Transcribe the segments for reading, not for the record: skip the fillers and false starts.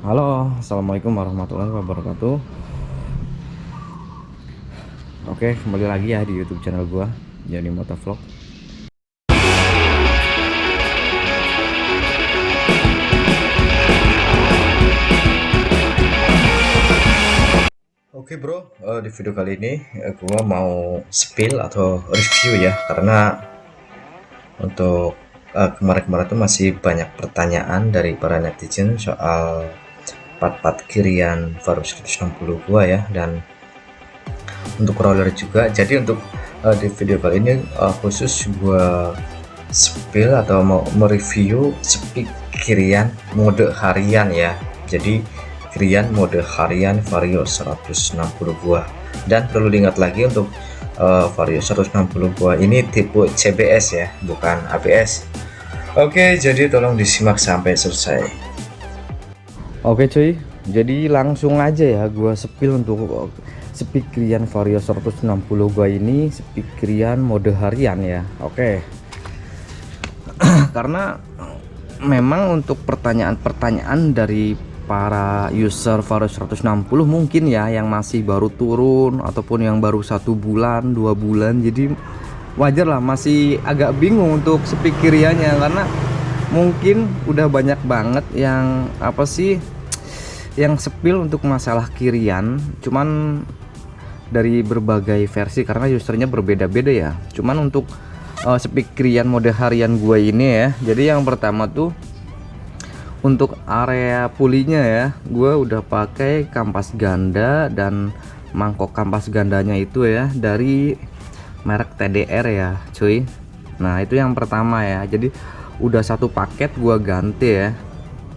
Halo, assalamualaikum warahmatullahi wabarakatuh. Oke, kembali lagi ya di YouTube channel gua, Jani Motovlog. Oke bro, di video kali ini gua mau spill atau review ya, karena untuk kemarin-kemarin tuh masih banyak pertanyaan dari para netizen soal part-part kirian Vario 160 gua ya, dan untuk roller juga. Jadi untuk di video kali ini khusus gua spill atau mau mereview speed kirian mode harian ya. Jadi kirian mode harian Vario 160 buah, dan perlu diingat lagi untuk Vario 160 buah ini tipe CBS ya, bukan ABS. Oke, jadi tolong disimak sampai selesai. Oke cuy, jadi langsung aja ya gua spill untuk speed kirian Vario 160 gua ini, speed kirian mode harian ya. Oke. Karena memang untuk pertanyaan-pertanyaan dari para user Vario 160 mungkin ya yang masih baru turun ataupun yang baru 1 bulan 2 bulan, jadi wajar lah masih agak bingung untuk speed kiriannya, karena mungkin udah banyak banget yang apa sih yang spill untuk masalah kirian, cuman dari berbagai versi karena usernya berbeda-beda ya. Cuman untuk speed kirian mode harian gue ini ya, jadi yang pertama tuh untuk area pulinya ya, gue udah pakai kampas ganda dan mangkok kampas gandanya itu ya dari merek TDR ya cuy. Nah itu yang pertama ya, jadi udah satu paket gue ganti ya,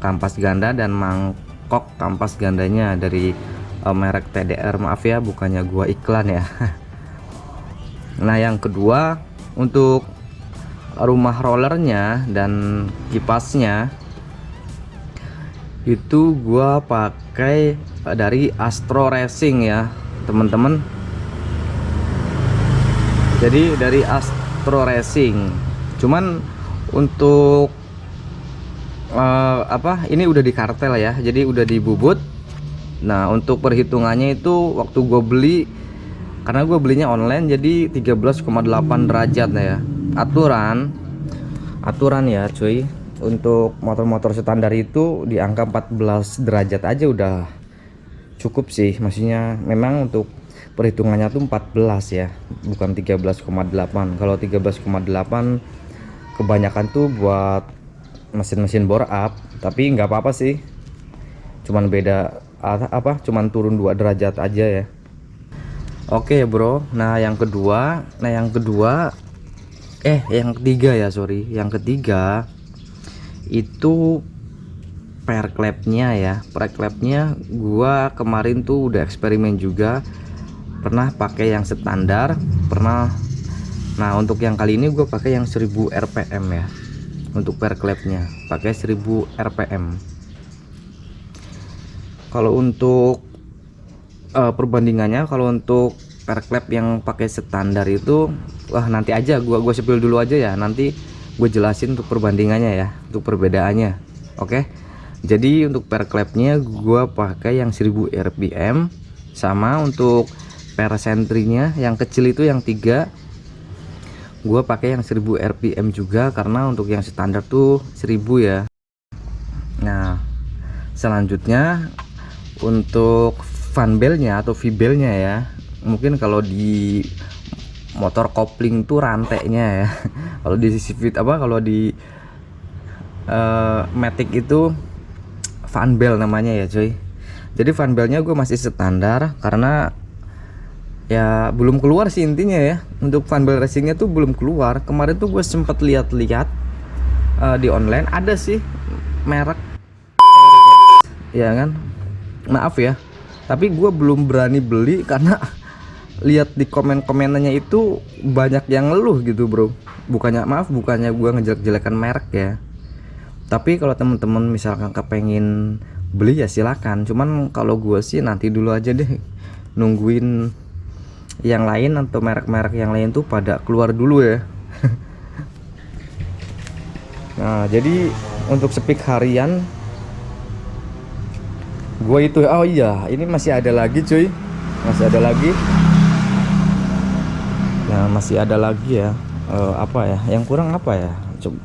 kampas ganda dan mangkok kampas gandanya dari merek TDR. Maaf ya bukannya gua iklan ya. Nah yang kedua untuk rumah rollernya dan kipasnya itu gua pakai dari Astro Racing ya teman-teman. Jadi dari Astro Racing, cuman untuk ini udah di kartel ya, jadi udah dibubut. Nah untuk perhitungannya itu waktu gue beli, karena gue belinya online, jadi 13,8 derajat ya aturan ya cuy. Untuk motor-motor standar itu di angka 14 derajat aja udah cukup sih, maksudnya memang untuk perhitungannya tuh 14 ya, bukan 13,8. Kalau 13,8 kebanyakan tuh buat mesin-mesin bore up, tapi nggak apa-apa sih, cuman beda cuman turun 2 derajat aja ya. Oke bro, yang ketiga ya, sorry, yang ketiga itu per klepnya ya. Per klepnya gua kemarin tuh udah eksperimen juga, pernah pakai yang standar, pernah. Nah untuk yang kali ini gue pakai yang 1000 rpm ya. Untuk per klepnya pakai 1000 rpm. Kalau untuk perbandingannya, kalau untuk per klep yang pakai standar itu, wah nanti aja gua spill dulu aja ya, nanti gue jelasin untuk perbandingannya ya, untuk perbedaannya. Oke, jadi untuk per klepnya gua pakai yang 1000 rpm, sama untuk per sentrinya yang kecil itu yang 3 gua pakai yang 1000 rpm juga, karena untuk yang standar tuh 1000 ya. Nah selanjutnya untuk fan belnya atau V-belnya ya, mungkin kalau di motor kopling tuh rantainya ya. Kalau di kalau di Matic itu fan bel namanya ya cuy. Jadi fan belnya gue masih standar karena ya belum keluar sih intinya ya. Untuk fan bel racingnya tuh belum keluar. Kemarin tuh gue sempat lihat-lihat di online ada sih merek ya kan, maaf ya, tapi gue belum berani beli karena lihat di komen-komenannya itu banyak yang ngeluh gitu bro. Bukannya gue ngejelek-jelekan merek ya, tapi kalau temen-temen misalkan kepengen beli ya silakan. Cuman kalau gue sih nanti dulu aja deh, nungguin yang lain atau merek-merek yang lain tuh pada keluar dulu ya. Nah jadi untuk speed harian Gue itu, oh iya, ini masih ada lagi cuy, masih ada lagi. Nah, masih ada lagi ya. Apa ya? Yang kurang apa ya? Coba.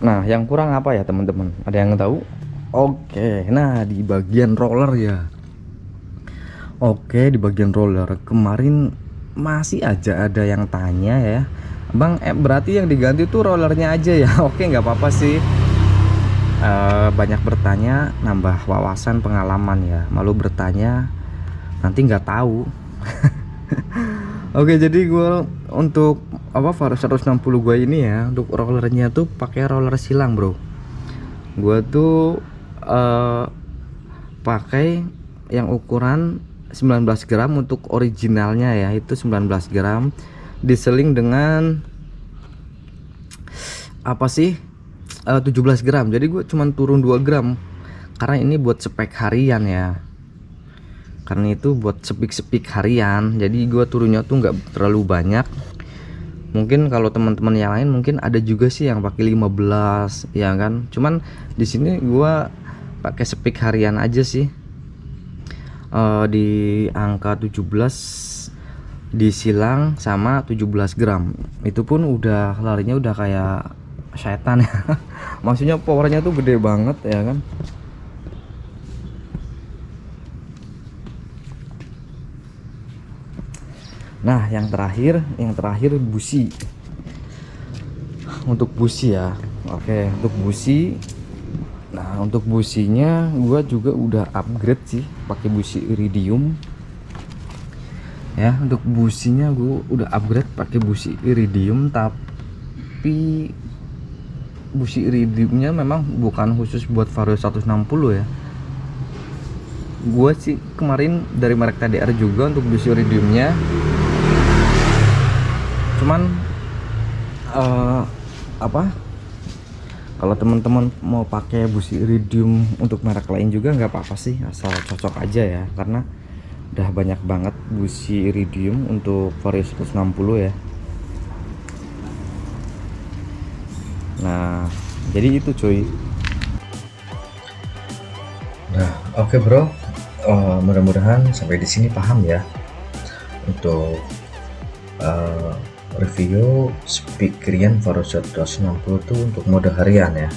Nah, yang kurang apa ya teman-teman? Ada yang tahu? Oke, nah di bagian roller ya. Oke, di bagian roller kemarin masih aja ada yang tanya ya, Bang, berarti yang diganti tuh rollernya aja ya? Oke, nggak apa-apa sih. Banyak bertanya, nambah wawasan pengalaman ya. Malu bertanya, nanti nggak tahu. Oke, jadi gue untuk apa Vario 160 gue ini ya, untuk rollernya tuh pakai roller silang bro. Gue tuh pakai yang ukuran 19 gram untuk originalnya ya, itu 19 gram diseling dengan apa sih 17 gram. Jadi gue cuman turun 2 gram karena ini buat spek harian ya, karena itu buat sepik-sepik harian, jadi gue turunnya tuh nggak terlalu banyak. Mungkin kalau teman-teman yang lain mungkin ada juga sih yang pakai 15 ya kan, cuman di sini gue pakai sepik harian aja sih. Di angka 17 disilang sama 17 gram itu pun udah larinya udah kayak setan ya. Maksudnya powernya tuh gede banget ya kan. Nah, yang terakhir busi. Untuk busi ya. Oke, untuk busi. Nah, untuk businya gua juga udah upgrade sih pakai busi iridium. Ya, untuk businya gua udah upgrade pakai busi iridium, tapi busi iridiumnya memang bukan khusus buat Vario 160 ya. Gua sih kemarin dari merek TDR juga untuk busi iridiumnya. Cuman apa, kalau teman-teman mau pakai busi iridium untuk merek lain juga nggak apa-apa sih, asal cocok aja ya, karena udah banyak banget busi iridium untuk Vario 160 ya. Nah, jadi itu cuy. Nah, oke bro, mudah-mudahan sampai di sini paham ya untuk review speak Rian Vario 160 tuh untuk mode harian ya.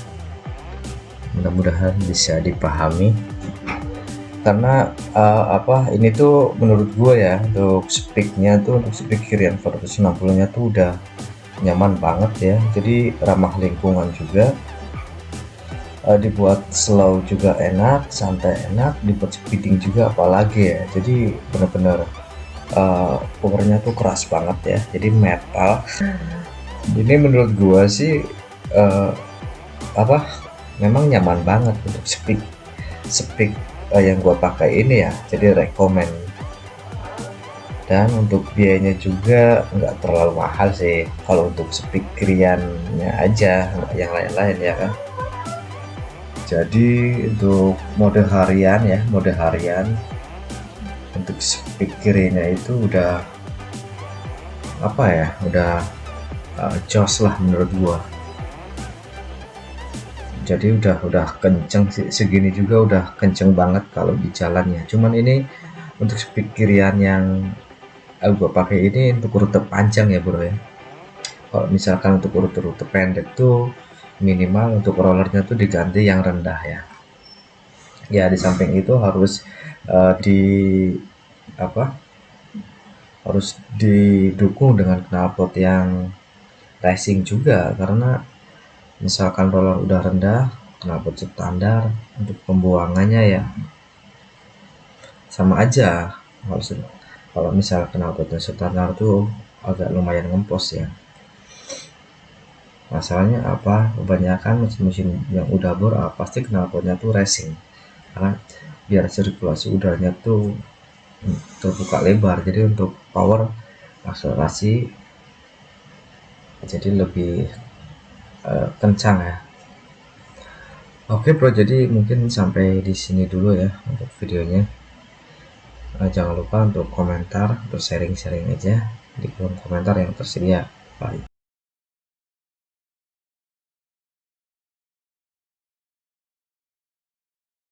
Mudah-mudahan bisa dipahami, karena apa, ini tuh menurut gue ya, untuk speaknya tuh, untuk speak Rian Vario 160 nya tuh udah nyaman banget ya, jadi ramah lingkungan juga, dibuat slow juga enak, santai enak, dibuat speeding juga apalagi ya. Jadi bener-bener powernya tuh keras banget ya, jadi metal. Ini menurut gua sih apa, memang nyaman banget untuk speak yang gua pakai ini ya, jadi rekomen. Dan untuk biayanya juga nggak terlalu mahal sih kalau untuk speak Riannya aja, yang lain-lain ya kan. Jadi untuk mode harian ya, mode harian untuk speakernya itu udah apa ya, udah jos lah menurut gua. Jadi udah kenceng sih, segini juga udah kenceng banget kalau di jalannya. Cuman ini untuk speakeran yang gua pakai ini untuk rute panjang ya bro ya. Kalau misalkan untuk rute-rute pendek tuh minimal untuk rollernya tuh diganti yang rendah ya. Ya, di samping itu harus di apa, harus didukung dengan knalpot yang racing juga, karena misalkan roller udah rendah, knalpot standar untuk pembuangannya ya sama aja. Kalau misal knalpotnya standar tuh agak lumayan ngempos ya. Masalahnya apa, kebanyakan mesin-mesin yang udah bor pasti knalpotnya tuh racing, karena biar sirkulasi udaranya tuh terbuka lebar, jadi untuk power akselerasi jadi lebih kencang ya. Oke bro, jadi mungkin sampai di sini dulu ya untuk videonya. Jangan lupa untuk komentar, untuk sharing-sharing aja di kolom komentar yang tersedia. Bye.